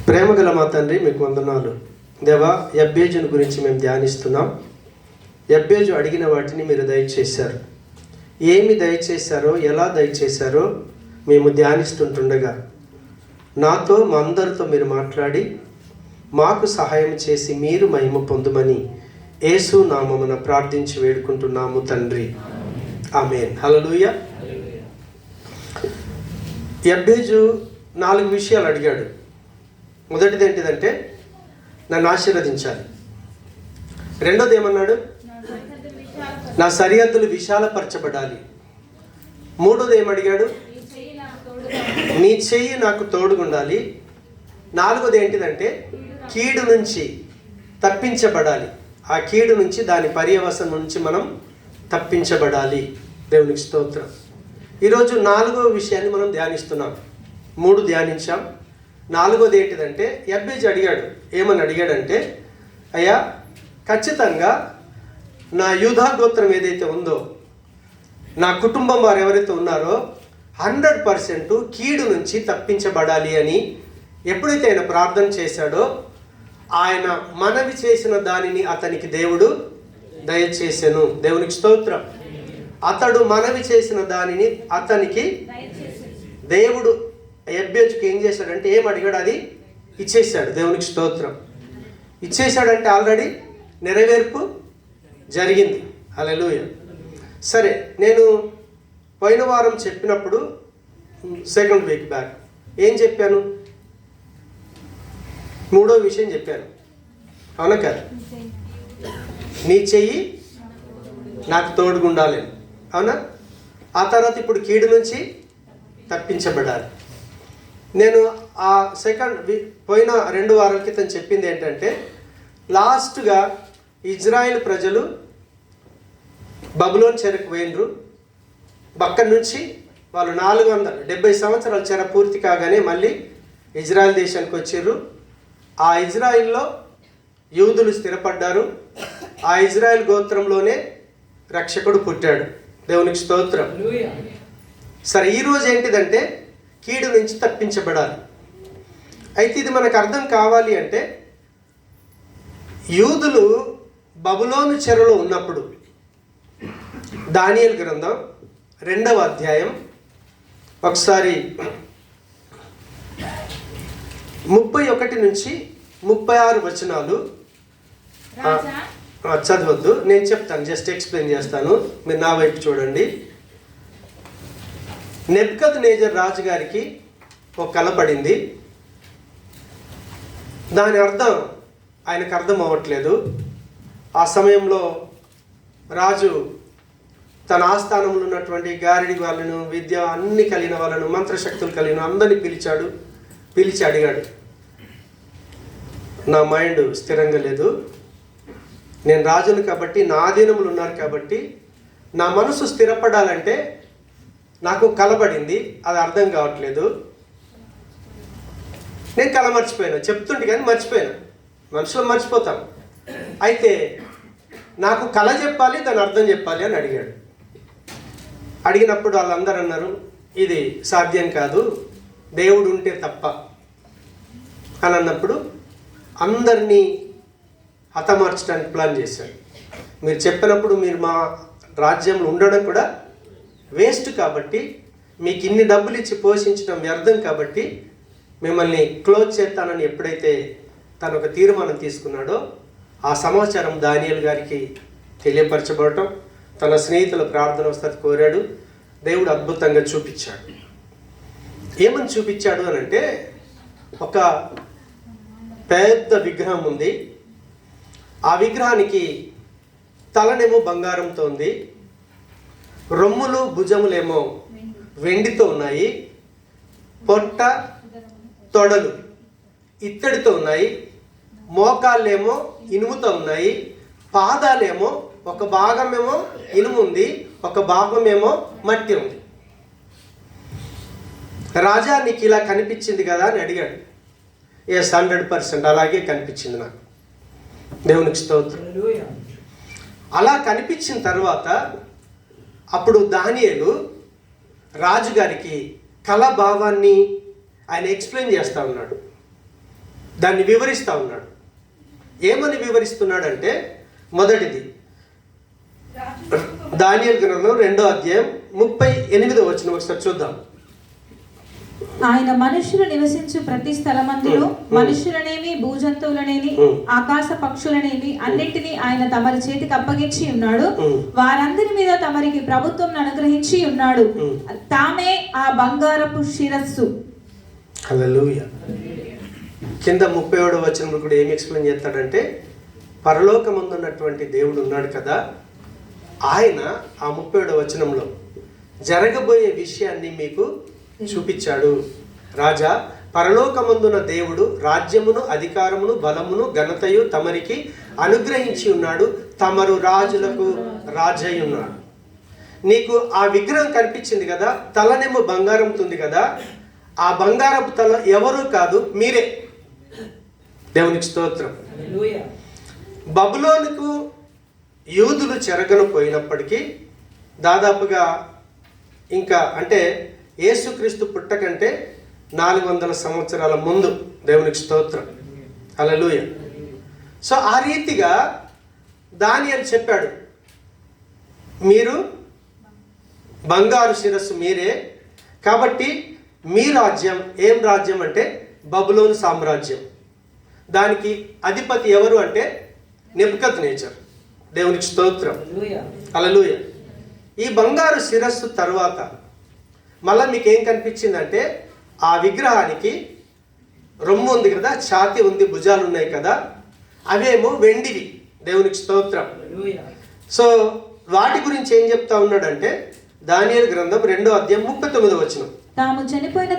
ప్రేమగల మా తండ్రి, మీకు వందనాలు. దేవా, యబ్బేజుని గురించి మేము ధ్యానిస్తున్నాం. యబ్బేజు అడిగిన వాటిని మీరు దయచేశారు. ఏమి దయచేశారో, ఎలా దయచేశారో మేము ధ్యానిస్తుంటుండగా నాతో, మా అందరితో మీరు మాట్లాడి మాకు సహాయం చేసి మీరు మహిమ పొందుమని యేసు నామమున ప్రార్థించి వేడుకుంటున్నాము తండ్రి. ఆమేన్. హల్లెలూయా. యబ్బేజు 4 విషయాలు అడిగాడు. మొదటిది ఏంటిదంటే, నన్ను ఆశీర్వదించాలి. రెండోది ఏమన్నాడు? నా సరిహద్దులు విశాలపరచబడాలి. మూడోది ఏమడిగాడు? నీ చెయ్యి నాకు తోడుగుండాలి. నాలుగోది ఏంటిదంటే, కీడు నుంచి తప్పించబడాలి. ఆ కీడు నుంచి, దాని పర్యవసనం నుంచి మనం తప్పించబడాలి. దేవునికి స్తోత్రం. ఈరోజు 4వ విషయాన్ని మనం ధ్యానిస్తున్నాం. 3 ధ్యానించాం. 4వది ఏంటిదంటే, యబ్బేజు అడిగాడు. ఏమని అడిగాడంటే, అయ్యా, ఖచ్చితంగా నా యూదా గోత్రం ఏదైతే ఉందో, నా కుటుంబం వారు ఎవరైతే ఉన్నారో 100% కీడు నుంచి తప్పించబడాలి అని ఎప్పుడైతే ఆయన ప్రార్థన చేశాడో, ఆయన మనవి చేసిన దానిని అతనికి దేవుడు దయచేసెను. దేవునికి స్తోత్రం. అతడు మనవి చేసిన దానిని అతనికి దేవుడు యబ్బేజుకి ఏం చేశాడంటే, ఏం అడిగాడు అది ఇచ్చేశాడు. దేవునికి స్తోత్రం. ఇచ్చేశాడంటే ఆల్రెడీ నెరవేర్పు జరిగింది. హల్లెలూయా. సరే, నేను పోయిన వారం చెప్పినప్పుడు సెకండ్ వీక్ బ్యాక్ ఏం చెప్పాను? 3వ విషయం చెప్పాను, అవునా కదా? నీ చెయ్యి నాకు తోడుగుండాలి, అవునా? ఆ తర్వాత ఇప్పుడు కీడు నుంచి తప్పించబడాలి. నేను ఆ పోయిన 2 వారాల క్రితం చెప్పింది ఏంటంటే, లాస్ట్గా ఇజ్రాయెల్ ప్రజలు బబులోన్ చెరకు పోయినరు. అక్కడి నుంచి వాళ్ళు 470 సంవత్సరాల చెర పూర్తి కాగానే మళ్ళీ ఇజ్రాయెల్ దేశానికి వచ్చారు. ఆ ఇజ్రాయిల్లో యూదులు స్థిరపడ్డారు. ఆ ఇజ్రాయెల్ గోత్రంలోనే రక్షకుడు పుట్టాడు. దేవునికి స్తోత్రం. సరే, ఈరోజు ఏంటిదంటే, కీడు నుంచి తప్పించబడాలి. అయితే ఇది మనకు అర్థం కావాలి అంటే, యూదులు బబులోను చెరలో ఉన్నప్పుడు దానియేలు గ్రంథం 2వ అధ్యాయం ఒకసారి 31 నుంచి 36 వచనాలు చదవద్దు, నేను చెప్తాను, జస్ట్ ఎక్స్ప్లెయిన్ చేస్తాను, మీరు నా వైపు చూడండి. నెబుకద్నెజర్ రాజు గారికి ఒక కల పడింది. దాని అర్థం ఆయనకు అర్థం అవ్వట్లేదు. ఆ సమయంలో రాజు తన ఆస్థానంలో ఉన్నటువంటి గారిడి వాళ్ళను, విద్య అన్ని కలిగిన వాళ్ళను, మంత్రశక్తులు కలిగిన అందరినీ పిలిచి అడిగాడు, నా మైండ్ స్థిరంగా లేదు, నేను రాజును కాబట్టి, నా ఆధీనములు ఉన్నారు కాబట్టి, నా మనసు స్థిరపడాలంటే నాకు కలబడింది, అది అర్థం కావట్లేదు. నేను కల మర్చిపోయాను, చెప్తుంటే కానీ మర్చిపోయాను, మనుషులు మర్చిపోతాం. అయితే నాకు కళ చెప్పాలి, దాని అర్థం చెప్పాలి అని అడిగాడు. అడిగినప్పుడు వాళ్ళందరూ అన్నారు, ఇది సాధ్యం కాదు, దేవుడు ఉంటే తప్ప అని అన్నప్పుడు అందరినీ హతమార్చడానికి ప్లాన్ చేశాడు. మీరు చెప్పినప్పుడు మీరు మా రాజ్యంలో ఉండడం కూడా వేస్ట్ కాబట్టి, మీకు ఇన్ని డబ్బులు ఇచ్చి పోషించడం వ్యర్థం కాబట్టి మిమ్మల్ని క్లోజ్ చేస్తానని ఎప్పుడైతే తను ఒక తీర్మానం తీసుకున్నాడో, ఆ సమాచారం దానియేలు గారికి తెలియపరచబడటం, తన స్నేహితుల ప్రార్థన వస్తది కోరాడు. దేవుడు అద్భుతంగా చూపించాడు. ఏమని చూపించాడు అని అంటే, ఒక పెద్ద విగ్రహం ఉంది. ఆ విగ్రహానికి తలనేమో బంగారంతో ఉంది, రొమ్ములు భుజములేమో వెండితో ఉన్నాయి, పొట్ట తొడలు ఇత్తడితో ఉన్నాయి, మోకాళ్ళేమో ఇనుముతో ఉన్నాయి, పాదాలేమో ఒక భాగమేమో ఇనుము ఉంది, ఒక భాగమేమో మట్టి ఉంది. రాజా, నీకు ఇలా కనిపించింది కదా అని అడిగాడు. ఎస్, 100% అలాగే కనిపించింది నాకు. దేవునికి స్తోత్రం. అలా కనిపించిన తర్వాత అప్పుడు దానియేలు రాజుగారికి కళ భావాన్ని ఆయన ఎక్స్ప్లెయిన్ చేస్తూ ఉన్నాడు. దాన్ని వివరిస్తూ ఉన్నాడు. ఏమని వివరిస్తున్నాడంటే, మొదటిది దానియేలు గ్రంథం 2వ అధ్యాయం 38వ వచనం ఒకసారి చూద్దాం. ఆయన మనుషులు నివసించు ప్రతి స్థలమందులో మనుషులనేమి భూజంతువులనేమి ఆకాశ పక్షులనేమి అన్నింటినీ ఆయన తమరి చేతికి అప్పగించి ఉన్నాడు. వారందరి మీద తమరికి ప్రభుత్వం అనుగ్రహించి ఉన్నాడు. తామే ఆ బంగారపు శిరస్సు. హల్లెలూయా. కింద 37వ వచనంలో కూడా ఏమి ఎక్స్ప్లెయిన్ చేస్తాడంటే, పరలోకమందున్నటువంటి దేవుడు ఉన్నాడు కదా, ఆయన ఆ 37వ వచనంలో జరగబోయే విషయాన్ని మీకు చూపించాడు. రాజా, పరలోకమందున దేవుడు రాజ్యమును అధికారమును బలమును ఘనతయు తమరికి అనుగ్రహించి ఉన్నాడు. తమరు రాజులకు రాజై ఉన్నాడు. నీకు ఆ విగ్రహం కనిపించింది కదా, తలనేమో బంగారంతో ఉంది కదా, ఆ బంగారపు తల ఎవరు కాదు, మీరే. దేవునికి స్తోత్రం. బబులోనుకు యూదులు చెరగను పోయినప్పటికీ దాదాపుగా ఇంకా అంటే యేసుక్రీస్తు పుట్టకంటే 400 సంవత్సరాల ముందు. దేవునికి స్తోత్రం. హల్లెలూయా. సో ఆ రీతిగా దానియేలు చెప్పాడు, మీరు బంగారు శిరస్సు మీరే, కాబట్టి మీ రాజ్యం ఏం రాజ్యం అంటే బబులోను సామ్రాజ్యం. దానికి అధిపతి ఎవరు అంటే నెబుకద్నెజర్. దేవునికి స్తోత్రం. హల్లెలూయా. ఈ బంగారు శిరస్సు తర్వాత మళ్ళీ మీకు ఏం కనిపించిందంటే, ఆ విగ్రహానికి రొమ్ము ఉంది కదా, ఛాతి ఉంది, భుజాలు ఉన్నాయి కదా, అవేమో వెండివి. దేవునికి స్తోత్రం. సో వాటి గురించి ఏం చెప్తా ఉన్నాడంటే, దానియేలు గ్రంథం 2వ అధ్యాయం 39వ వచనం. తాము చనిపోయిన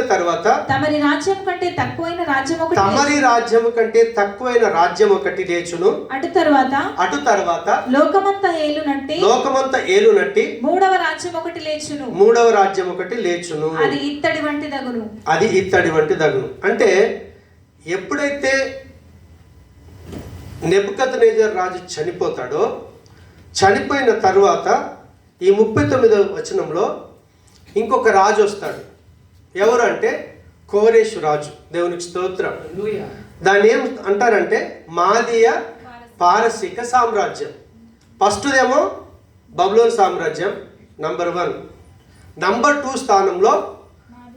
తరువాత తమరి రాజ్యం కంటే తక్కువైన రాజ్యం ఒకటి లేచును. అటు తరువాత లోకమంతా ఏలునట్టి మూడవ రాజ్యం ఒకటి లేచును. అది ఇత్తడి వంటి దగును. అంటే ఎప్పుడైతే నెబుకద్నెజర్ రాజు చనిపోతాడో, చనిపోయిన తరువాత ఈ 39వ వచనంలో ఇంకొక రాజు వస్తాడు. ఎవరు అంటే కోరేషు రాజు. దేవునికి స్తోత్రం. దాన్ని ఏం అంటారంటే మాదీయ పారసీక సామ్రాజ్యం. ఫస్ట్దేమో బబులోన్ సామ్రాజ్యం నంబర్ 1. నంబర్ 2 స్థానంలో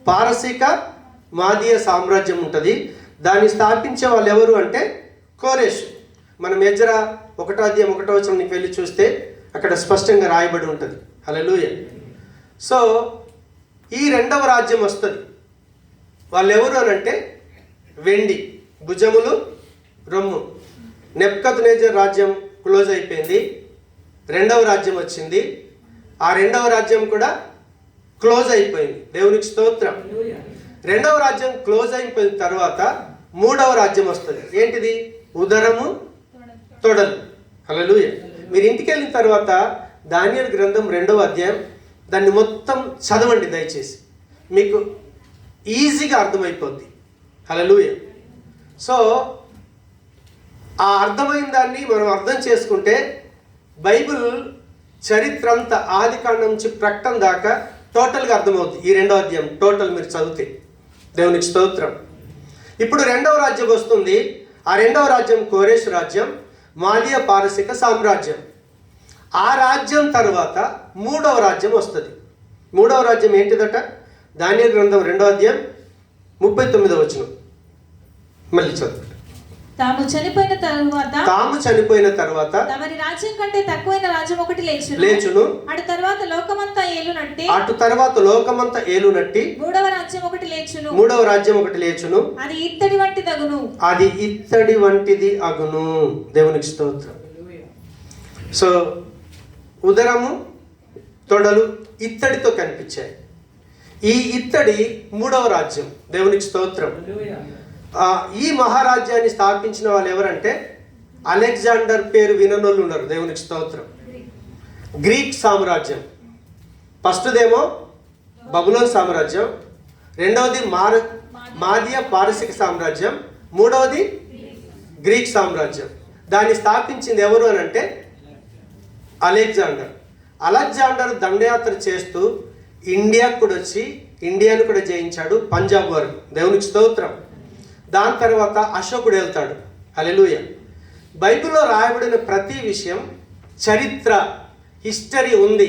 పారసీక మాదీయ సామ్రాజ్యం ఉంటుంది. దాన్ని స్థాపించే వాళ్ళు ఎవరు అంటే కోరేషు. మనం ఎజ్రా 1వ అధ్యాయం 1వ వచనానికి వెళ్ళి చూస్తే అక్కడ స్పష్టంగా రాయబడి ఉంటుంది. హల్లెలూయా. సో ఈ 2వ రాజ్యం వస్తుంది. వాళ్ళు ఎవరు అని అంటే వెండి, భుజములు, రొమ్ము. నెబుకద్నెజర్ రాజ్యం క్లోజ్ అయిపోయింది, 2వ రాజ్యం వచ్చింది. ఆ 2వ రాజ్యం కూడా క్లోజ్ అయిపోయింది. దేవునికి స్తోత్రం. 2వ రాజ్యం క్లోజ్ అయిపోయిన తర్వాత 3వ రాజ్యం వస్తుంది. ఏంటిది? ఉదరము, తొడలు. హల్లెలూయా. మీరు ఇంటికి వెళ్ళిన తర్వాత దానియేలు గ్రంథం 2వ అధ్యాయం దాన్ని మొత్తం చదవండి దయచేసి, మీకు ఈజీగా అర్థమైపోద్ది. హల్లెలూయా. సో ఆ అర్థమైన దాన్ని మనం అర్థం చేసుకుంటే బైబిల్ చరిత్ర అంతా ఆదికాండం నుంచి ప్రకటన దాకా టోటల్గా అర్థమవుతుంది. ఈ 2వ అధ్యాయం టోటల్ మీరు చదివితే. దేవునికి స్తోత్రం. ఇప్పుడు 2వ రాజ్యం వస్తుంది. ఆ 2వ రాజ్యం కోరేషు రాజ్యం, మాదీయ పారసీక సామ్రాజ్యం. ఆ రాజ్యం తర్వాత 3వ రాజ్యం వస్తుంది. 3వ రాజ్యం ఏంటిదట? దానియేలు గ్రంథం 2వ అధ్యాయం 39వ వచనం మళ్ళీ చదువు. తాము చనిపోయిన తరువాత తమరి రాజ్యం కంటే తక్కువైన రాజ్యం ఒకటి లేచును. అటు తర్వాత లోకమంతా ఏలునట్టి మూడవ రాజ్యం ఒకటి లేచును. అది ఇత్తడి వంటిది అగును. దేవునికి స్తోత్రం. సో ఉదరము, తొడలు ఇత్తడితో కనిపించాయి. ఈ ఇత్తడి 3వ రాజ్యం. దేవునికి స్తోత్రం. ఈ మహారాజ్యాన్ని స్థాపించిన వాళ్ళు ఎవరంటే అలెగ్జాండర్ పేరు విననోళ్ళు ఉన్నారు. దేవునికి స్తోత్రం. గ్రీక్ సామ్రాజ్యం. ఫస్ట్దేమో బబులోన్ సామ్రాజ్యం, 2వది మాదీయ పారసీక సామ్రాజ్యం, 3వది గ్రీక్ సామ్రాజ్యం. దాన్ని స్థాపించింది ఎవరు అని అంటే అలెగ్జాండర్ దండయాత్ర చేస్తూ ఇండియాకు కూడా వచ్చి ఇండియాను కూడా జయించాడు, పంజాబ్ వరకు. దేవునికి స్తోత్రం. దాని తర్వాత అశోకుడు వెళ్తాడు. హల్లెలూయా. బైబిల్లో రాయబడిన ప్రతి విషయం చరిత్ర, హిస్టరీ ఉంది,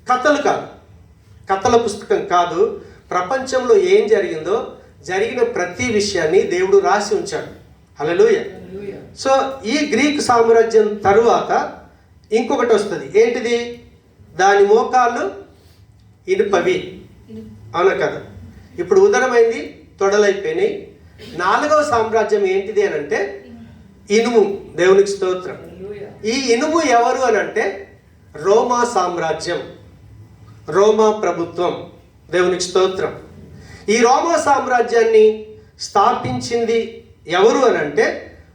కథలు కాదు, కథల పుస్తకం కాదు. ప్రపంచంలో ఏం జరిగిందో జరిగిన ప్రతి విషయాన్ని దేవుడు రాసి ఉంచాడు. హల్లెలూయా. సో ఈ గ్రీక్ సామ్రాజ్యం తరువాత ఇంకొకటి వస్తుంది. ఏంటిది? దాని మోకాళ్ళు ఇనుపవి, అవునా కదా? ఇప్పుడు ఉదరమైంది, తొడలైపోయినాయి. 4వ సామ్రాజ్యం ఏంటిది అని అంటే ఇనుము. దేవునికి స్తోత్రం. ఈ ఇనుము ఎవరు అని అంటే రోమా సామ్రాజ్యం, రోమా ప్రభుత్వం. దేవునికి స్తోత్రం. ఈ రోమా సామ్రాజ్యాన్ని స్థాపించింది ఎవరు అని అంటే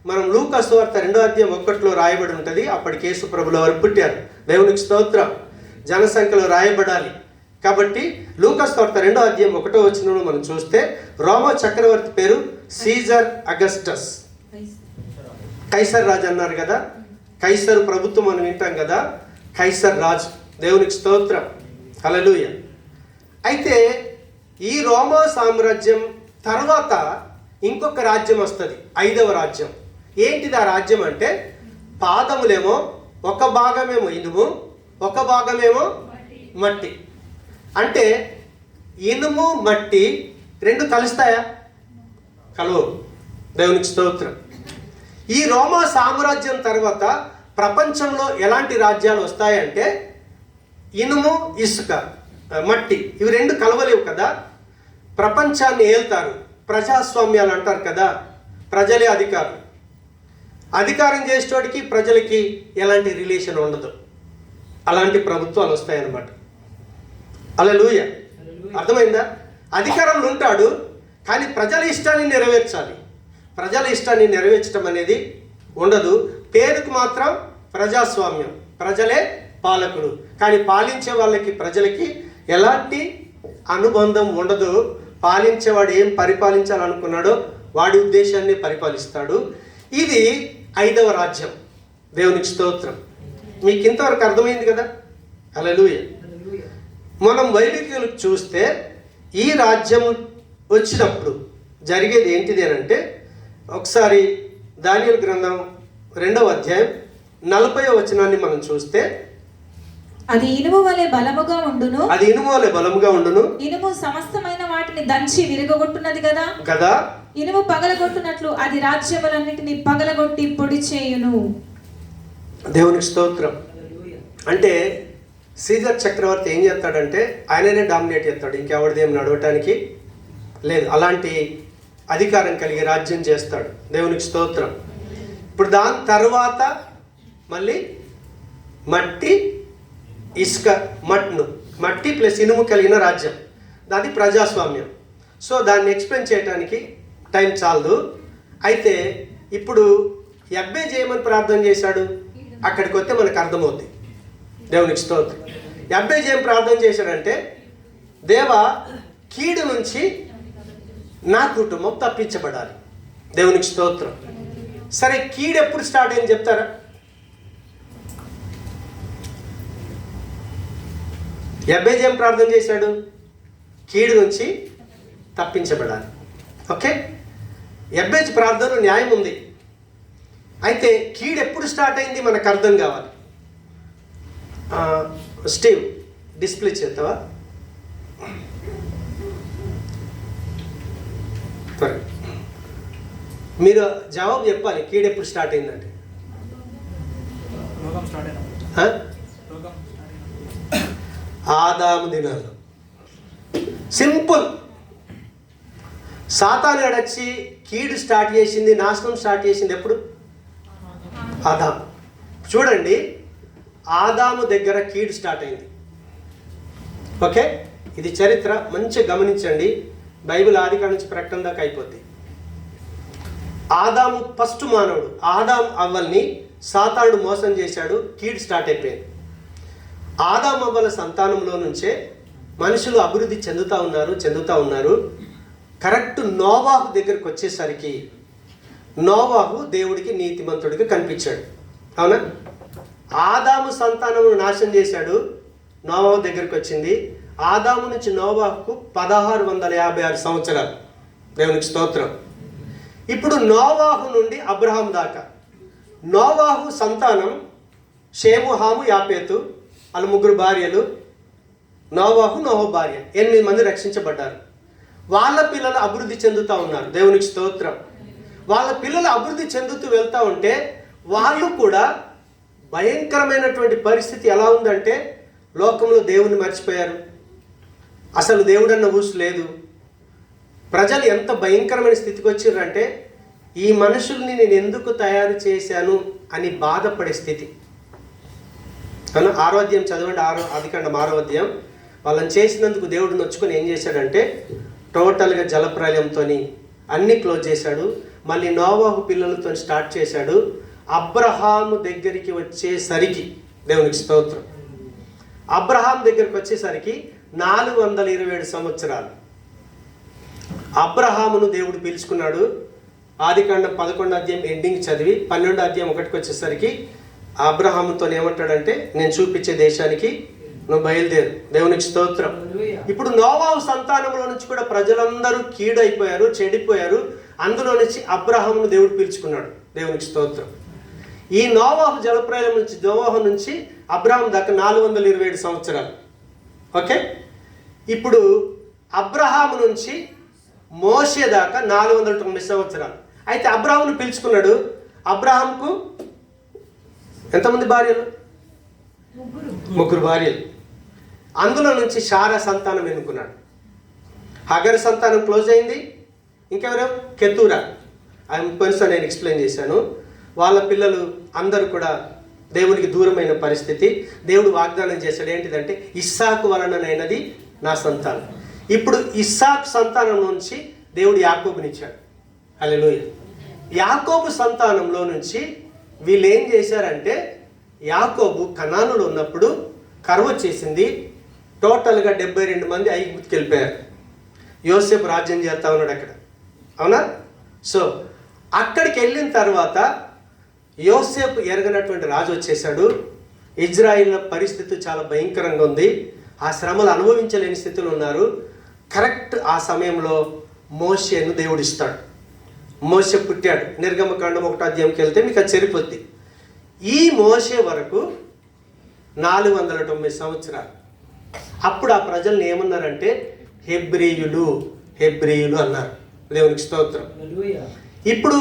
మనం లూకా సువార్త 2:1 రాయబడి ఉంటుంది. అప్పటికి యేసు ప్రభుల వారు పుట్టారు. దేవునికి స్తోత్రం. జనసంఖ్యలో రాయబడాలి కాబట్టి లూకా సువార్త 2:1 మనం చూస్తే రోమా చక్రవర్తి పేరు సీజర్ అగస్టస్. కైసర్ రాజు అన్నారు కదా, కైసర్ ప్రభుత్వం అని వింటాం కదా, కైసర్ రాజు. దేవునికి స్తోత్రం. హల్లెలూయా. అయితే ఈ రోమా సామ్రాజ్యం తర్వాత ఇంకొక రాజ్యం వస్తుంది, 5వ రాజ్యం. ఏంటిది ఆ రాజ్యం అంటే పాదములేమో ఒక భాగమేమో ఇనుము, ఒక భాగమేమో మట్టి. అంటే ఇనుము మట్టి రెండు కలుస్తాయా? కలవు. దేవునికి స్తోత్రం. ఈ రోమా సామ్రాజ్యం తర్వాత ప్రపంచంలో ఎలాంటి రాజ్యాలు వస్తాయంటే ఇనుము, ఇసుక, మట్టి ఇవి రెండు కలవలేవు కదా. ప్రపంచాన్ని ఏల్తారు. ప్రజాస్వామ్యాలు అంటారు కదా, ప్రజలే అధికారులు. అధికారం చేసేటోడికి ప్రజలకి ఎలాంటి రిలేషన్ ఉండదు. అలాంటి ప్రభుత్వాలు వస్తాయన్నమాట. హల్లెలూయా. అర్థమైందా? అధికారంలో ఉంటాడు కానీ ప్రజల ఇష్టాన్ని నెరవేర్చాలి. ప్రజల ఇష్టాన్ని నెరవేర్చడం అనేది ఉండదు. పేరుకు మాత్రం ప్రజాస్వామ్యం, ప్రజలే పాలకుడు. కానీ పాలించే వాళ్ళకి ప్రజలకి ఎలాంటి అనుబంధం ఉండదు. పాలించేవాడు ఏం పరిపాలించాలనుకున్నాడో వాడి ఉద్దేశాన్ని పరిపాలిస్తాడు. ఇది 5వ రాజ్యం. దేవునికి స్తోత్రం. మీకు ఇంతవరకు అర్థమైంది కదా? హల్లెలూయా. మనం వైదికులకు చూస్తే ఈ రాజ్యం వచ్చినప్పుడు జరిగేది ఏంటిది అని అంటే ఒకసారి దానియేలు గ్రంథం 2వ అధ్యాయం 40వ వచనాన్ని మనం చూస్తే అది ఇనుము వలె బలముగా ఉండును, అది ఇనుము వలె బలముగా ఉండును, ఇనుము సమస్తమైన వాటిని దంచి విరగొట్టున్నది కదా కదా, ఇనుము పగలగొట్టునట్లు అది రాజ్యములన్నిటిని పగలగొట్టి పొడి చేయును. దేవునికి స్తోత్రం. అంటే సీజర్ చక్రవర్తి ఏం చేస్తాడంటే ఆయననే డామినేట్ చేస్తాడు, ఇంకెవరిదేం నడవటానికి లేదు. అలాంటి అధికారం కలిగి రాజ్యం చేస్తాడు. దేవునికి స్తోత్రం. ఇప్పుడు దాని తర్వాత మళ్ళీ మట్టి, ఇసుక, మట్టి ప్లస్ ఇనుము కలిగిన రాజ్యం, దాది ప్రజాస్వామ్యం. సో దాన్ని ఎక్స్ప్లెయిన్ చేయడానికి టైం చాలదు. అయితే ఇప్పుడు యబ్బేజు ఏమని ప్రార్థన చేశాడు అక్కడికి వస్తే మనకు అర్థమవుతుంది. దేవునికి స్తోత్రం. యబ్బేజు ఏం ప్రార్థన చేశాడంటే దేవా కీడు నుంచి నా కుటుంబం తప్పించబడాలి. దేవునికి స్తోత్రం. సరే కీడు ఎప్పుడు స్టార్ట్ అయింది చెప్తారా? యబ్బేజు ఏం ప్రార్థన చేశాడు? కీడు నుంచి తప్పించబడాలి. ఓకే, యబ్బేజు ప్రార్థనలో న్యాయం ఉంది. అయితే కీడు ఎప్పుడు స్టార్ట్ అయింది మనకు అర్థం కావాలి. స్టీవ్ డిస్ప్లే చేస్తావా? మీరు జవాబు చెప్పాలి. కీడు ఎప్పుడు స్టార్ట్ అయిందంటే ఆదాము దినాల్లో. సింపుల్. సాతాను గడచ్చి కీడు స్టార్ట్ చేసింది, నాశనం స్టార్ట్ చేసింది ఎప్పుడు? ఆదాము. చూడండి, ఆదాము దగ్గర కీడు స్టార్ట్ అయింది. ఓకే, ఇది చరిత్ర మంచిగా గమనించండి. బైబిల్ ఆదికాండం నుంచి ప్రకటన దాకా అయిపోద్ది. ఆదాము ఫస్ట్ మానవుడు. ఆదాము అవ్వల్ని సాతానుడు మోసం చేశాడు, కీడు స్టార్ట్ అయిపోయింది. ఆదాము అవ్వల సంతానంలో నుంచే మనుషులు అభివృద్ధి చెందుతూ ఉన్నారు. కరెక్ట్ నోవాహు దగ్గరికి వచ్చేసరికి నోవాహు దేవుడికి నీతిమంతుడికి కనిపించాడు. అవునా? ఆదాము సంతానము నాశనం చేశాడు, నోవాహు దగ్గరికి వచ్చింది. ఆదాము నుంచి నోవాహుకు 1656 సంవత్సరాలు. దేవునికి స్తోత్రం. ఇప్పుడు నోవాహు నుండి అబ్రహాం దాకా నోవాహు సంతానం షేము, హాము, యాపేతు, వాళ్ళ 3 భార్యలు, నోవాహు, నోహో భార్య, 8 మంది రక్షించబడ్డారు. వాళ్ళ పిల్లలు అభివృద్ధి చెందుతూ ఉన్నారు. దేవునికి స్తోత్రం. వాళ్ళ పిల్లలు అభివృద్ధి చెందుతూ వెళ్తూ ఉంటే వాళ్ళు కూడా భయంకరమైనటువంటి పరిస్థితి ఎలా ఉందంటే లోకంలో దేవుని మర్చిపోయారు. అసలు దేవుడన్న ఊసు లేదు. ప్రజలు ఎంత భయంకరమైన స్థితికి వచ్చారంటే ఈ మనుషుల్ని నేను ఎందుకు తయారు చేశాను అని బాధపడే స్థితి. కానీ 6వ అధ్యాయం చదవండి, ఆదికాండం 6వ అధ్యాయం. వాళ్ళని చేసినందుకు దేవుడు నొచ్చుకొని ఏం చేశాడంటే టోటల్గా జలప్రలయంతో అన్నీ క్లోజ్ చేశాడు. మళ్ళీ నోవాహు పిల్లలతో స్టార్ట్ చేశాడు. అబ్రహాము దగ్గరికి వచ్చేసరికి, దేవునికి స్తోత్రం, అబ్రహాం దగ్గరికి వచ్చేసరికి 427 సంవత్సరాలు అబ్రహామును దేవుడు పిలుచుకున్నాడు. ఆదికాండం 11వ అధ్యాయం ఎండింగ్ చదివి 12వ అధ్యాయం 1కి వచ్చేసరికి అబ్రహాముతో ఏమంటాడంటే నేను చూపించే దేశానికి నువ్వు బయలుదేరు. దేవునికి స్తోత్రం. ఇప్పుడు నోవాహు సంతానంలో నుంచి కూడా ప్రజలందరూ కీడైపోయారు, చెడిపోయారు. అందులో నుంచి అబ్రహామును దేవుడు పిలుచుకున్నాడు. దేవునికి స్తోత్రం. ఈ నోవాహు జలప్రలయం నుంచి, నోవాహు నుంచి అబ్రహాం దాకా 427 సంవత్సరాలు. ఓకే. ఇప్పుడు అబ్రహాము నుంచి మోషే దాకా 490 సంవత్సరాలు. అయితే అబ్రహామును పిలుచుకున్నాడు. అబ్రహాంకు ఎంతమంది భార్యలు? 3 భార్యలు. అందులో నుంచి షారా సంతానం ఎన్నుకున్నాడు. హగర్ సంతానం క్లోజ్ అయింది. ఇంకెవరో కెతూరా, పోయినసారి నేను ఎక్స్ప్లెయిన్ చేశాను. వాళ్ళ పిల్లలు అందరూ కూడా దేవునికి దూరమైన పరిస్థితి. దేవుడు వాగ్దానం చేశాడు ఏంటిదంటే ఇస్సాకు వలననైనది నా సంతానం. ఇప్పుడు ఇస్సాకు సంతానం నుంచి దేవుడు యాకోబునిచ్చాడు. హల్లెలూయా. యాకోబు సంతానంలో నుంచి వీళ్ళు ఏం చేశారంటే యాకోబు కనానులో ఉన్నప్పుడు కరువు వచ్చేసింది. టోటల్గా 72 మంది ఐగుప్తుకి వెళ్ళిపోయారు. యోసేపు రాజ్యం చేస్తా ఉన్నాడు అక్కడ, అవునా? సో అక్కడికి వెళ్ళిన తర్వాత యోసేపు ఎరగనటువంటి రాజు వచ్చేసాడు. ఇజ్రాయిల్ పరిస్థితి చాలా భయంకరంగా ఉంది. ఆ శ్రమలు అనుభవించలేని స్థితిలో ఉన్నారు. కరెక్ట్ ఆ సమయంలో మోషేను దేవుడు ఇస్తాడు. మోషే పుట్టాడు. నిర్గమకాండం 1వ అధ్యాయంకి వెళ్తే మీకు అది సరిపోద్ది. ఈ మోషే వరకు 490 సంవత్సరాలు. అప్పుడు ఆ ప్రజల్ని ఏమన్నారంటే హెబ్రీయులు అన్నారు. దేవునికి స్తోత్రం. ఇప్పుడు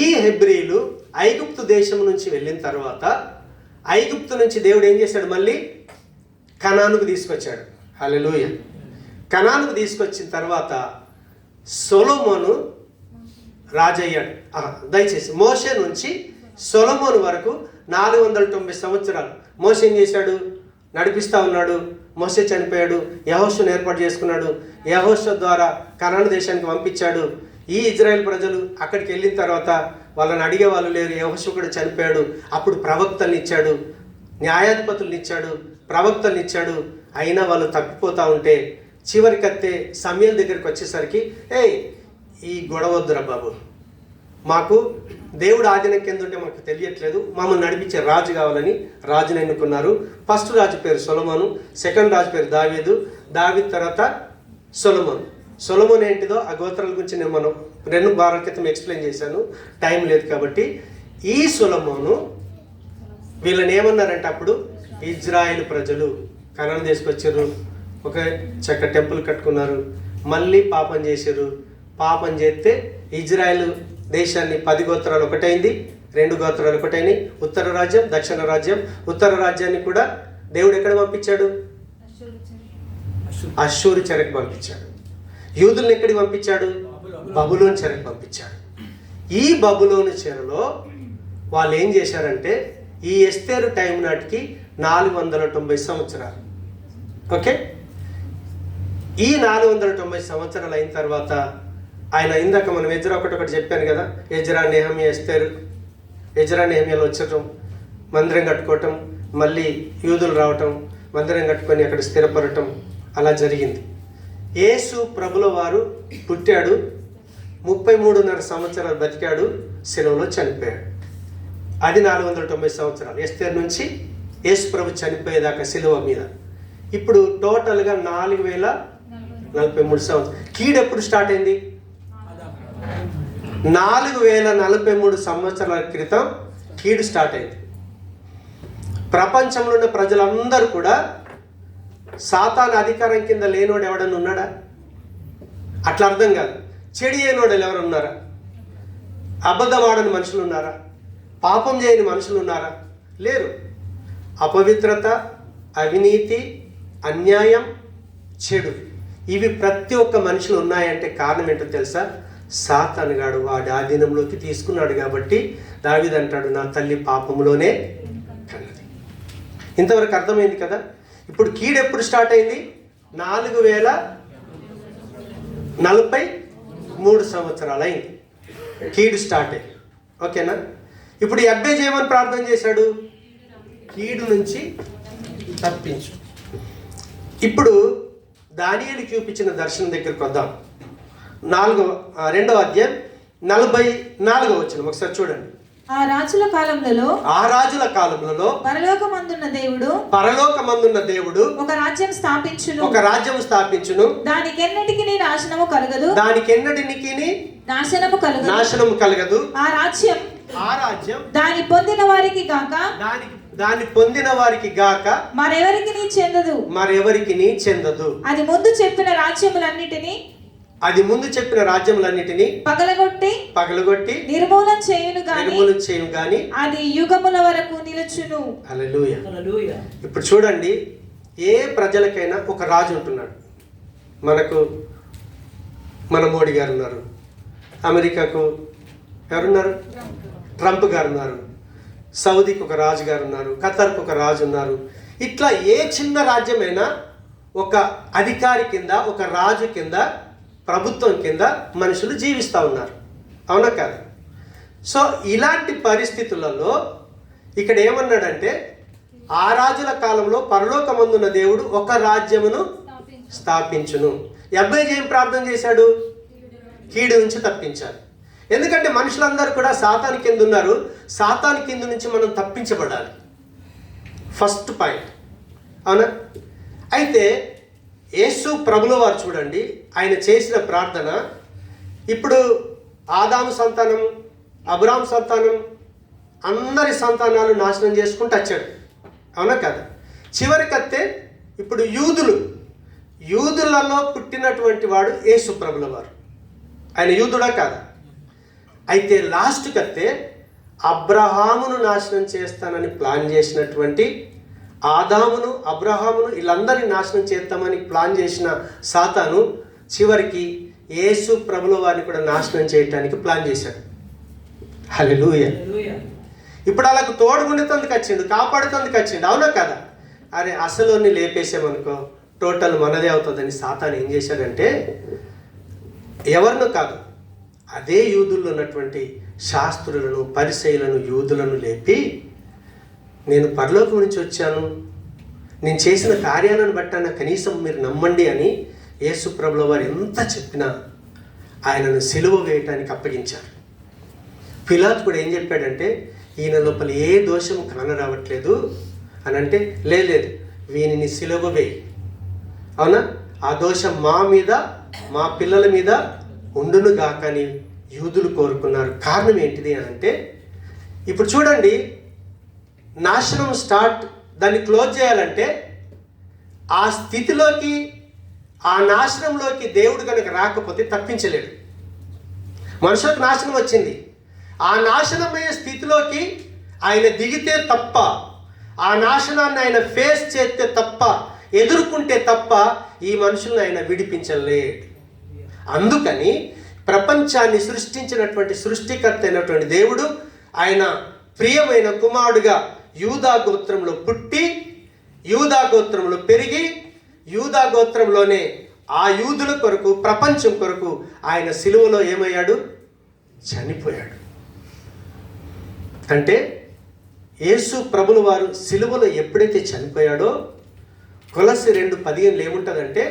ఈ హెబ్రీయులు ఐగుప్తు దేశం నుంచి వెళ్ళిన తర్వాత ఐగుప్తు నుంచి దేవుడు ఏం చేశాడు? మళ్ళీ కనానుకు తీసుకొచ్చాడు. హల్లెలూయా. కనానుకు తీసుకొచ్చిన తర్వాత సొలొమోను రాజయ్యాడు. దయచేసి మోషే నుంచి సొలొమోను వరకు 490 సంవత్సరాలు మోషే ఏం చేశాడు? నడిపిస్తూ ఉన్నాడు. మోషే చనిపోయాడు. యెహోషును ఏర్పాటు చేసుకున్నాడు. యెహోషు ద్వారా కనాను దేశానికి పంపించాడు. ఈ ఇజ్రాయెల్ ప్రజలు అక్కడికి వెళ్ళిన తర్వాత వాళ్ళని అడిగే వాళ్ళు లేరు. యెహోషు కూడా చనిపోయాడు. అప్పుడు ప్రవక్తల్ని ఇచ్చాడు, న్యాయాధిపతుల్ని ఇచ్చాడు, ప్రవక్తల్ని ఇచ్చాడు. అయినా వాళ్ళు తప్పిపోతూ ఉంటే చివరికత్తే సమయల్ దగ్గరికి వచ్చేసరికి ఈ గొడవ వద్దురా బాబు, మాకు దేవుడు ఆధీనం కింద ఉంటే మాకు తెలియట్లేదు, మమ్మల్ని నడిపించే రాజు కావాలని రాజుని ఎన్నుకున్నారు. ఫస్ట్ రాజు పేరు సొలొమోను, సెకండ్ రాజు పేరు దావీదు, దావీదు తర్వాత సొలొమోను. సొలొమోన్ ఏంటిదో ఆ గోత్రాల గురించి నేను మనం 2 వారాల క్రితం ఎక్స్ప్లెయిన్ చేశాను, టైం లేదు కాబట్టి. ఈ సొలొమోను వీళ్ళని ఏమన్నారంటే అప్పుడు ఇజ్రాయేల్ ప్రజలు కనాను తీసుకొచ్చారు, ఒక చక్క టెంపుల్ కట్టుకున్నారు, మళ్ళీ పాపం చేశారు. పాపం చేస్తే ఇజ్రాయేల్ దేశాన్ని 10 గోత్రాలు ఒకటైంది, 2 గోత్రాలు ఒకటైనాయి. ఉత్తర రాజ్యం, దక్షిణ రాజ్యం. ఉత్తర రాజ్యాన్ని కూడా దేవుడు ఎక్కడ పంపించాడు? అష్షూరు చెరకు పంపించాడు. యూదుల్ని ఎక్కడికి పంపించాడు? బబులోను చెరకు పంపించాడు. ఈ బబులోను చెరలో వాళ్ళు ఏం చేశారంటే ఈ ఎస్తేరు టైం నాటికి 490 సంవత్సరాలు. ఓకే. ఈ 490 సంవత్సరాలు అయిన తర్వాత ఆయన ఇందాక మనం ఎజ్రా ఒకటి చెప్పాను కదా, ఎజ్రా, నెహెమ్యా, ఎస్తేరు. ఎజ్రా నెహెమ్యాలో వచ్చటం, మందిరం కట్టుకోవటం, మళ్ళీ యూదులు రావటం, మందిరం కట్టుకొని అక్కడ స్థిరపడటం, అలా జరిగింది. యేసు ప్రభుల వారు పుట్టాడు, 33.5 సంవత్సరాలు బతికాడు, శిలువలో చనిపోయాడు. అది 490 సంవత్సరాలు. ఎస్తేరు నుంచి యేసు ప్రభు చనిపోయేదాకా శిలువ మీద. ఇప్పుడు టోటల్గా 4043 సంవత్సరాలు. కీడు ఎప్పుడు స్టార్ట్ అయింది? 4043 సంవత్సరాల క్రితం కీడు స్టార్ట్ అయింది. ప్రపంచంలో ఉన్న ప్రజలందరూ కూడా సాతాను అధికారం కింద లేనోడు ఎవడన్నా ఉన్నాడా? అట్లా అర్థం కాదు. చెడు అయినోడు ఎవరు ఉన్నారా? అబద్ధం ఆడని మనుషులు ఉన్నారా? పాపం చేయని మనుషులు ఉన్నారా? లేరు. అపవిత్రత, అవినీతి, అన్యాయం, చెడు, ఇవి ప్రతి ఒక్క మనిషిలో ఉన్నాయంటే కారణం ఏంటో తెలుసా? సాతాను గాడు వాడి ఆధీనంలోకి తీసుకున్నాడు. కాబట్టి దావీదు అంటాడు, నా తల్లి పాపములోనే కన్నది. ఇంతవరకు అర్థమైంది కదా? ఇప్పుడు కీడు ఎప్పుడు స్టార్ట్ అయింది? 4043 సంవత్సరాలు అయింది కీడు స్టార్ట్ అయింది. ఓకేనా? ఇప్పుడు యెబ్బేజు ఏమని ప్రార్థన చేశాడు? కీడు నుంచి తప్పించు. ఇప్పుడు దానియేలు చూపించిన దర్శనం దగ్గరికి వద్దాం. 2వ అధ్యాయం 44వ వచనం ఒకసారి చూడండి. ఆ రాజుల కాలములలో పరలోకమందున్న దేవుడు ఒక రాజ్యం స్థాపించును. దానికెన్నటికి నాశనము కలగదు. ఆ రాజ్యం దాని పొందిన వారికి గాక మరెవరికి చెందదు. అది ముందు చెప్పిన రాజ్యములన్నిటినీ పగలగొట్టి నిర్మూలన చేయును గాని అది యుగముల వరకు నిలుచును. హల్లెలూయా. ఇప్పుడు చూడండి, ఏ ప్రజలకైనా ఒక రాజు ఉంటున్నాడు. మన మోడీ గారు ఉన్నారు, అమెరికాకు ఎవరున్నారు? ట్రంప్ గారు ఉన్నారు, సౌదీకి ఒక రాజు గారు ఉన్నారు, ఖతర్కు ఒక రాజు ఉన్నారు. ఇట్లా ఏ చిన్న రాజ్యమైనా ఒక అధికారి కింద, ఒక రాజు కింద, ప్రభుత్వం కింద మనుషులు జీవిస్తూ ఉన్నారు. అవునా కాదు? సో ఇలాంటి పరిస్థితులలో ఇక్కడ ఏమన్నాడంటే, ఆ రాజుల కాలంలో పరలోకమందున్న దేవుడు ఒక రాజ్యమును స్థాపించును. యెబ్బేజు ఏం ప్రార్థన చేశాడు? కీడు నుంచి తప్పించాలి. ఎందుకంటే మనుషులందరూ కూడా సాతాను కింద ఉన్నారు. సాతాను కింద నుంచి మనం తప్పించబడాలి. First point. అవునా? అయితే యేసు ప్రభుల వారు చూడండి, ఆయన చేసిన ప్రార్థన, ఇప్పుడు ఆదాము సంతానం, అబ్రాహాము సంతానం, అందరి సంతానాలు నాశనం చేసుకుంటూ వచ్చాడు. అవునా కదా? చివరికత్తే ఇప్పుడు యూదులలో పుట్టినటువంటి వాడు యేసు ప్రభుల వారు. ఆయన యూదుడా కాదా? అయితే లాస్ట్ కత్తే అబ్రహామును నాశనం చేస్తానని ప్లాన్ చేసినటువంటి ఆదామును, అబ్రహామును, వీళ్ళందరినీ నాశనం చేస్తామని ప్లాన్ చేసిన సాతాను చివరికి యేసు ప్రభుల వారిని కూడా నాశనం చేయటానికి ప్లాన్ చేశాడు. హల్లెలూయా. ఇప్పుడు అలాగ తోడుగుండేందుకు వచ్చిండు, కాపాడుతందుకు వచ్చిండు. అవునా కదా? అరే అసలు లేపేసామనుకో టోటల్ మనదే అవుతుందని సాతాను ఏం చేశాడంటే, ఎవరినో కాదు, అదే యూదుల్లో ఉన్నటువంటి శాస్త్రులను, పరిసయ్యులను, యూదులను లేపి, నేను పరలోకం నుంచి వచ్చాను, నేను చేసిన కార్యాలను బట్టాన కనీసం మీరు నమ్మండి అని యేసు ప్రభుల వారు ఎంత చెప్పినా ఆయనను సిలువ వేయటానికి అప్పగించారు. పిలాతు కూడా ఏం చెప్పాడంటే, ఈయన లోపల ఏ దోషం కానరావట్లేదు అని అంటే, లేదు వీనిని సిలువ వేయి. అవునా? ఆ దోషం మా మీద, మా పిల్లల మీద ఉండునుగా కానీ యూదులు కోరుకున్నారు. కారణం ఏంటిది అని అంటే, ఇప్పుడు చూడండి, నాశనం స్టార్ట్, దాన్ని క్లోజ్ చేయాలంటే ఆ స్థితిలోకి, ఆ నాశనంలోకి దేవుడు కనుక రాకపోతే తప్పించలేడు. మనుషులకు నాశనం వచ్చింది, ఆ నాశనమయ్యే స్థితిలోకి ఆయన దిగితే తప్ప, ఆ నాశనాన్ని ఆయన ఫేస్ చేస్తే తప్ప, ఎదుర్కొంటే తప్ప ఈ మనుషులను ఆయన విడిపించలేడు. అందుకని ప్రపంచాన్ని సృష్టించినటువంటి సృష్టికర్త అయినటువంటి దేవుడు ఆయన ప్రియమైన కుమారుడుగా యూదా గోత్రంలో పుట్టి, యూదా గోత్రంలో పెరిగి, యూదా గోత్రంలోనే ఆ యూదుల కొరకు, ప్రపంచం కొరకు ఆయన సిలువలో ఏమయ్యాడు? చనిపోయాడు. అంటే యేసు ప్రభుల వారు సిలువలో ఎప్పుడైతే చనిపోయాడో, కొలస్సీ 2:15 ఏముంటుందంటే,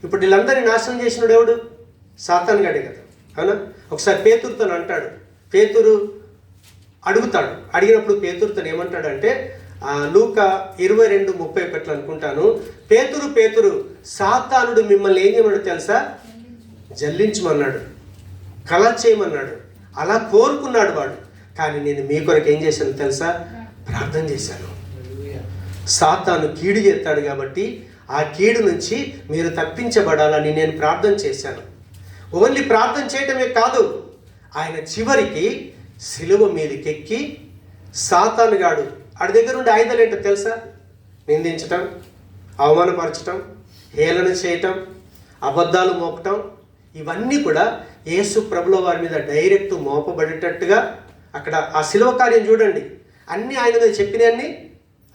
ఇప్పుడు వీళ్ళందరినీ నాశనం చేసినాడు ఎవడు? సాతాను గాడే కదా. అవునా? ఒకసారి పేతురుతో అంటాడు, పేతురు అడుగుతాడు, అడిగినప్పుడు పేతురుతో ఏమంటాడంటే, లూకా 22:31 అనుకుంటాను, పేతురు సాతానుడు మిమ్మల్ని ఏం చేయమన్నాడు తెలుసా? జల్లించమన్నాడు, కల చేయమన్నాడు, అలా కోరుకున్నాడు వాడు. కానీ నేను మీ కొరకు ఏం చేశాను తెలుసా? ప్రార్థన చేశాను. సాతాను కీడు చేస్తాడు కాబట్టి ఆ కీడు నుంచి మీరు తప్పించబడాలని నేను ప్రార్థన చేశాను. ఓన్లీ ప్రార్థన చేయటమే కాదు, ఆయన చివరికి సిలువ మీదకెక్కి సాతానుగాడు ఆడి దగ్గర ఉండే ఆయుధాలు ఏంటో తెలుసా? నిందించటం, అవమానపరచటం, హేళన చేయటం, అబద్ధాలు మోపటం, ఇవన్నీ కూడా యేసు ప్రభుల వారి మీద డైరెక్ట్ మోపబడేటట్టుగా అక్కడ ఆ సిలువ కార్యం చూడండి. అన్నీ ఆయన మీద చెప్పినవన్నీ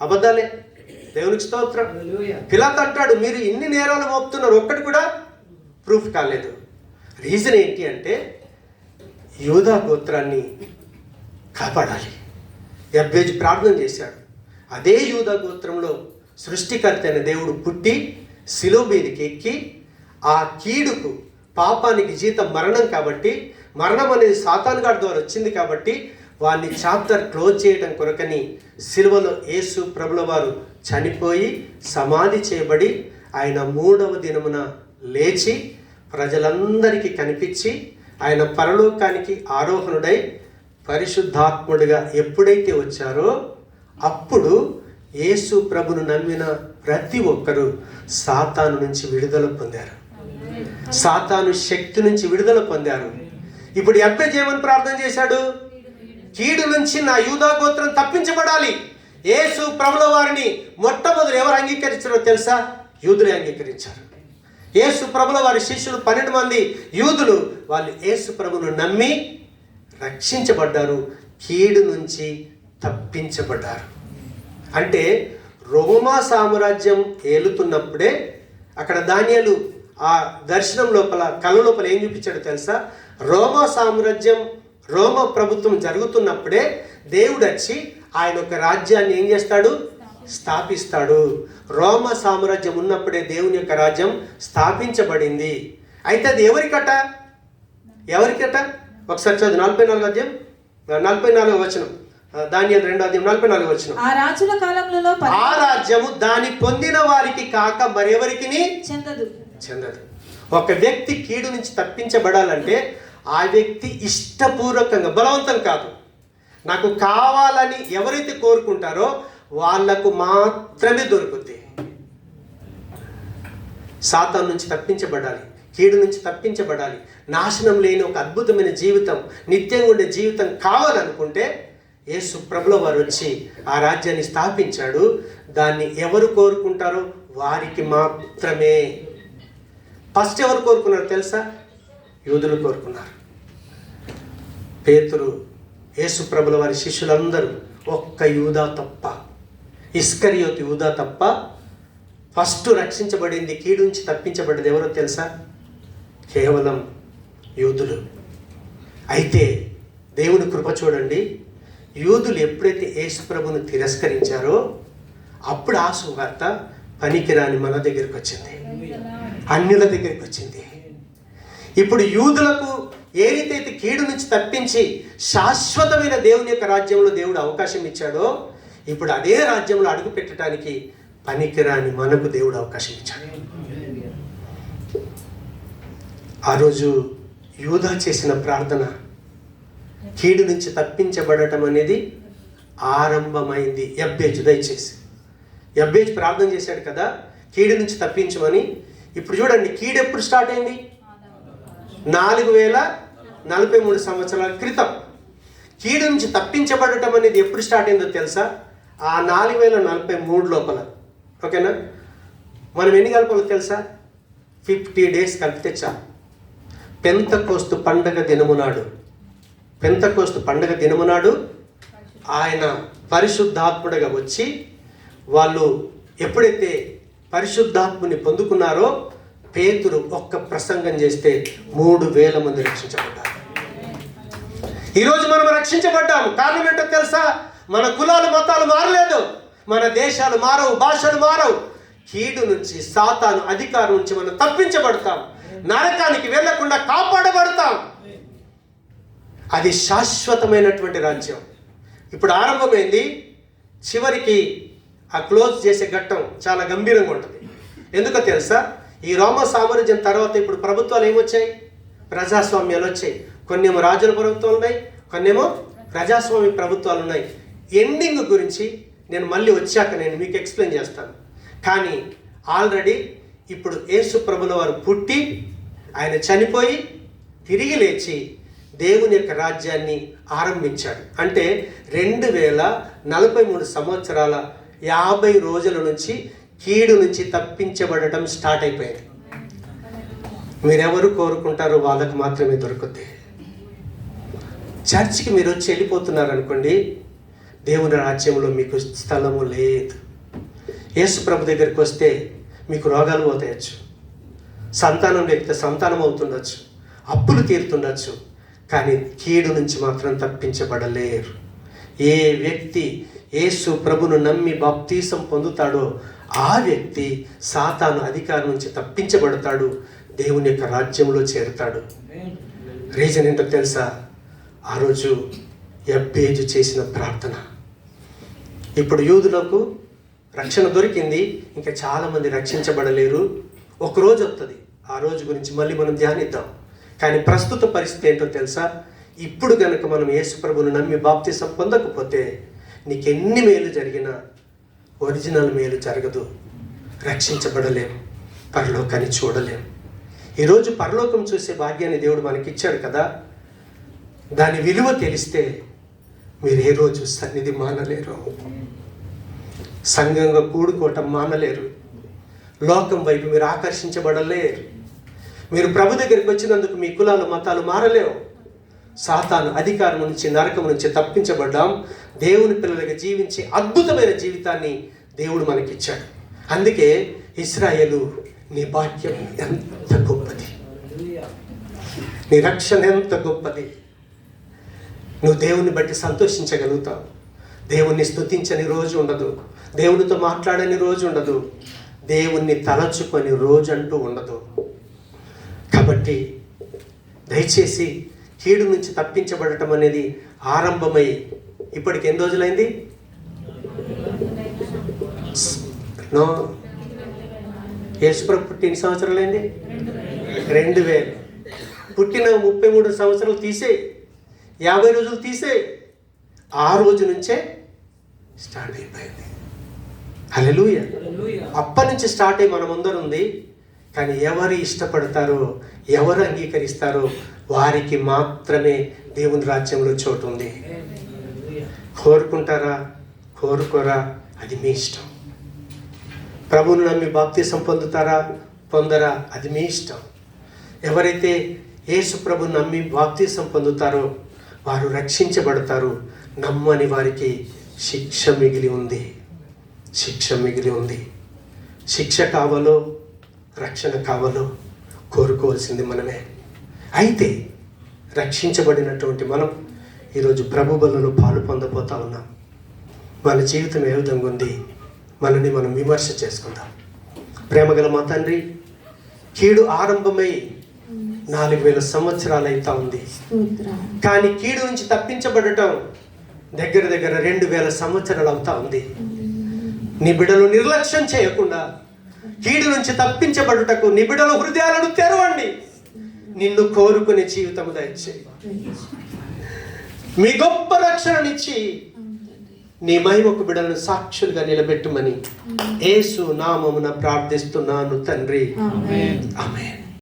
అబద్ధాలే. దేవునికి స్తోత్రం. పిలాతు అంటాడు, మీరు ఇన్ని నేరాలు మోపుతున్నారు, ఒక్కటి కూడా ప్రూఫ్ కాలేదు. రీజన్ ఏంటి అంటే యూదా గోత్రాన్ని కాపాడాలి. యబ్బేజు ప్రార్థన చేశాడు. అదే యూదా గోత్రంలో సృష్టికర్త అయిన దేవుడు పుట్టి శిలువ మీదకి ఎక్కి ఆ కీడుకు, పాపానికి జీతం మరణం కాబట్టి, మరణం అనేది సాతానుగాడి ద్వారా వచ్చింది కాబట్టి వారిని చాప్టర్ క్లోజ్ చేయడం కొరకని సిలువలో యేసు ప్రభుల వారు చనిపోయి సమాధి చేయబడి ఆయన 3వ దినమున లేచి ప్రజలందరికీ కనిపించి ఆయన పరలోకానికి ఆరోహణుడై పరిశుద్ధాత్ముడిగా ఎప్పుడైతే వచ్చారో అప్పుడు యేసు ప్రభును నమ్మిన ప్రతి ఒక్కరూ సాతాను నుంచి విడుదల పొందారు. సాతాను శక్తి నుంచి విడుదల పొందారు. ఇప్పుడు యబ్బేజు ఏమని ప్రార్థన చేశాడు? కీడు నుంచి నా యూదా గోత్రం తప్పించబడాలి. యేసు ప్రభుల వారిని మొట్టమొదటి ఎవరు అంగీకరించారో తెలుసా? యూదులే అంగీకరించారు. యేసు ప్రభుల వారి శిష్యులు 12 మంది యూదులు, వాళ్ళు యేసు ప్రభును నమ్మి రక్షించబడ్డారు, కీడు నుంచి తప్పించబడ్డారు. అంటే రోమా సామ్రాజ్యం ఏలుతున్నప్పుడే అక్కడ దానియేలు ఆ దర్శనం లోపల, కళ్ళ లోపల ఏం చూపించాడు తెలుసా? రోమా సామ్రాజ్యం, రోమా ప్రభుత్వం జరుగుతున్నప్పుడే దేవుడు వచ్చి ఆయన ఒక రాజ్యాన్ని ఏం చేస్తాడు? స్థాపిస్తాడు. రోమా సామ్రాజ్యం ఉన్నప్పుడే దేవుని యొక్క రాజ్యం స్థాపించబడింది. అయితే అది ఎవరికట? ఒకసారి చదువు 44వ అధ్యాయం 44వ వచనం, దానియేలు 2వ అధ్యాయం 44వ వచనం. ఆ రాజుల కాలంలో ఆ రాజ్యము దాని పొందిన వారికి కాక మరెవరికి చెందదు. ఒక వ్యక్తి కీడు నుంచి తప్పించబడాలంటే ఆ వ్యక్తి ఇష్టపూర్వకంగా, బలవంతం కాదు, నాకు కావాలని ఎవరైతే కోరుకుంటారో వాళ్లకు మాత్రమే దొరుకుతుంది. సాతాను నుంచి తప్పించబడాలి, కీడు నుంచి తప్పించబడాలి, నాశనం లేని ఒక అద్భుతమైన జీవితం, నిత్యంగా ఉండే జీవితం కావాలనుకుంటే యేసు ప్రభుల వారు వచ్చి ఆ రాజ్యాన్ని స్థాపించాడు. దాన్ని ఎవరు కోరుకుంటారో వారికి మాత్రమే. ఫస్ట్ ఎవరు కోరుకున్నారు తెలుసా? యూదులు కోరుకున్నారు. పేతురు, యేసు ప్రభుల వారి శిష్యులందరూ, ఒక్క యూదా తప్ప, ఇస్కరియోతు యూదా తప్ప ఫస్ట్ రక్షించబడింది, కీడు నుంచి తప్పించబడ్డది ఎవరో తెలుసా? కేవలం యూదులు. అయితే దేవుని కృప చూడండి, యూదులు ఎప్పుడైతే యేసు ప్రభును తిరస్కరించారో అప్పుడు ఆ సువార్త పనికిరాని మన దగ్గరికి వచ్చింది, అన్యుల దగ్గరికి వచ్చింది. ఇప్పుడు యూదులకు ఏ రీతి కీడు నుంచి తప్పించి శాశ్వతమైన దేవుని యొక్క రాజ్యంలో దేవుడు అవకాశం ఇచ్చాడో, ఇప్పుడు అదే రాజ్యంలో అడుగు పెట్టడానికి పనికిరాని మనకు దేవుడు అవకాశం ఇచ్చాడు. ఆ రోజు యూదా చేసిన ప్రార్థన కీడు నుంచి తప్పించబడటం అనేది ఆరంభమైంది. యబ్బేజు ప్రార్థన చేశాడు కదా కీడు నుంచి తప్పించమని. ఇప్పుడు చూడండి, కీడు ఎప్పుడు స్టార్ట్ అయింది? 4043 సంవత్సరాల క్రితం. కీడు నుంచి తప్పించబడటం అనేది ఎప్పుడు స్టార్ట్ అయిందో తెలుసా? ఆ 4043 లోపల. ఓకేనా? మనం ఎన్ని కలపాలో తెలుసా? 50 days కలిపితే చాలు. పెంతెకోస్తు పండగ దినము నాడు ఆయన పరిశుద్ధాత్ముడిగా వచ్చి, వాళ్ళు ఎప్పుడైతే పరిశుద్ధాత్ముని పొందుకున్నారో పేతురు ఒక్క ప్రసంగం చేస్తే 3000 మంది రక్షించబడ్డారు. ఈరోజు మనం రక్షించబడ్డాము. కారణం ఏంటో తెలుసా? మన కులాలు మతాలు మారలేదు, మన దేశాలు మారవు, భాషలు మారవు. కీడు నుంచి, సాతాను అధికారం నుంచి మనం తప్పించబడతాం, నరకానికి వెళ్లకుండా కాపాడబడతాం. అది శాశ్వతమైనటువంటి రాజ్యం. ఇప్పుడు ఆరంభమైంది, చివరికి ఆ క్లోజ్ చేసే ఘట్టం చాలా గంభీరంగా ఉంటుంది. ఎందుకో తెలుసా? ఈ రోమా సామ్రాజ్యం తర్వాత ఇప్పుడు ప్రభుత్వాలు ఏమొచ్చాయి? ప్రజాస్వామ్యాలు వచ్చాయి. కొన్నేమో రాజుల ప్రభుత్వాలు ఉన్నాయి, కొన్నేమో ప్రజాస్వామ్య ప్రభుత్వాలు ఉన్నాయి. ఎండింగ్ గురించి నేను మళ్ళీ వచ్చాక నేను మీకు ఎక్స్ప్లెయిన్ చేస్తాను. కానీ ఆల్రెడీ ఇప్పుడు యేసు ప్రభుల వారు పుట్టి, ఆయన చనిపోయి తిరిగి లేచి దేవుని యొక్క రాజ్యాన్ని ఆరంభించాడు. అంటే 2043 సంవత్సరాల 50 రోజుల నుంచి కీడు నుంచి తప్పించబడటం స్టార్ట్ అయిపోయింది. మీరెవరు కోరుకుంటారో వాళ్ళకు మాత్రమే దొరుకుద్ది. చర్చికి మీరు వచ్చి వెళ్ళిపోతున్నారు అనుకోండి, దేవుని రాజ్యంలో మీకు స్థలము లేదు. యేసు ప్రభు దగ్గరికి వస్తే మీకు రోగాలు పోతాయచ్చు, సంతానం లేకపోతే సంతానం అవుతుండొచ్చు, అప్పులు తీరుతుండొచ్చు, కానీ కీడు నుంచి మాత్రం తప్పించబడలేరు. ఏ వ్యక్తి యేసు ప్రభును నమ్మి బాప్తీసం పొందుతాడో ఆ వ్యక్తి సాతాను అధికారం నుంచి తప్పించబడతాడు, దేవుని యొక్క రాజ్యంలో చేరుతాడు. రీజన్ ఏంటో తెలుసా? ఆ రోజు యబ్బేజు చేసిన ప్రార్థన. ఇప్పుడు యూదులకు రక్షణ దొరికింది, ఇంకా చాలామంది రక్షించబడలేరు. ఒకరోజు వస్తుంది, ఆ రోజు గురించి మళ్ళీ మనం ధ్యానిద్దాం. కానీ ప్రస్తుత పరిస్థితి ఏంటో తెలుసా? ఇప్పుడు కనుక మనం యేసు ప్రభువును నమ్మి బాప్తిసం పొందకపోతే నీకెన్ని మేలు జరిగినా ఒరిజినల్ మేలు జరగదు, రక్షించబడలేము, పరలోకాన్ని చూడలేము. ఈరోజు పరలోకం చూసే భాగ్యాన్ని దేవుడు మనకి ఇచ్చాడు కదా, దాని విలువ తెలిస్తే మీరు ఏ రోజు సన్నిధి మానలేరు, సంఘంగా కూడుకోవటం మానలేరు, లోకం వైపు మీరు ఆకర్షించబడలేరు. మీరు ప్రభు దగ్గరికి వచ్చినందుకు మీ కులాలు మతాలు మారలేవు. సాతాను అధికారం నుంచి, నరకం నుంచి తప్పించబడ్డాం. దేవుని పిల్లలుగా జీవించే అద్భుతమైన జీవితాన్ని దేవుడు మనకిచ్చాడు. అందుకే ఇశ్రాయేలు, నీ భాగ్యం ఎంత గొప్పది, నీ రక్షణ ఎంత గొప్పది. నువ్వు దేవుని బట్టి సంతోషించగలుగుతావు. దేవుణ్ణి స్తుతించని రోజు ఉండదు, దేవునితో మాట్లాడని రోజు ఉండదు, దేవుణ్ణి తలచుకొని రోజు అంటూ ఉండదు. కాబట్టి దయచేసి కీడు నుంచి తప్పించబడటం అనేది ఆరంభమై ఇప్పటికి ఎన్ని రోజులైంది? యేసుప్రభు పుట్టి ఎన్ని సంవత్సరాలైంది? 2000. పుట్టిన 33 సంవత్సరాలు తీసే, 50 రోజులు తీసే, ఆ రోజు నుంచే స్టార్ట్ అయిపోయింది. హల్లెలూయా. అప్పటి నుంచి స్టార్ట్ అయ్యి మన ముందర ఉంది. కానీ ఎవరు ఇష్టపడతారో, ఎవరు అంగీకరిస్తారో వారికి మాత్రమే దేవుని రాజ్యంలో చోటు ఉంది. కోరుకుంటారా కోరుకోరా అది మీ ఇష్టం. ప్రభువును నమ్మి బాప్తిసం పొందుతారా పొందరా అది మీ ఇష్టం. ఎవరైతే యేసు ప్రభువును నమ్మి బాప్తిసం పొందుతారో వారు రక్షించబడతారు. నమ్మని వారికి శిక్ష మిగిలి ఉంది, శిక్ష మిగిలి ఉంది. శిక్ష కావాలో రక్షణ కావాలో కోరుకోవాల్సింది మనమే. అయితే రక్షించబడినటువంటి మనం ఈరోజు ప్రభు బలలో పాలు పొందబోతా ఉన్నాం. మన జీవితం ఏ విధంగా ఉంది, మనని మనం విమర్శ చేసుకుందాం. ప్రేమగల మా తండ్రి, కీడు ఆరంభమై 4000 సంవత్సరాలు అవుతా ఉంది. కానీ కీడు నుంచి తప్పించబడటం దగ్గర 2000 సంవత్సరాలు అవుతా ఉంది. నీ బిడ్డలు నిర్లక్ష్యం చేయకుండా కీడు నుంచి తప్పించబడుటకు నీ బిడ్డల హృదయాలను తెరవండి. నిన్ను కోరుకునే జీవితం దయచేయి. మీ గొప్ప రక్షణనిచ్చి నీ మహిమకు బిడ్డలను సాక్షులుగా నిలబెట్టుమని యేసు నామమున ప్రార్థిస్తున్నాను తండ్రి. ఆమేన్.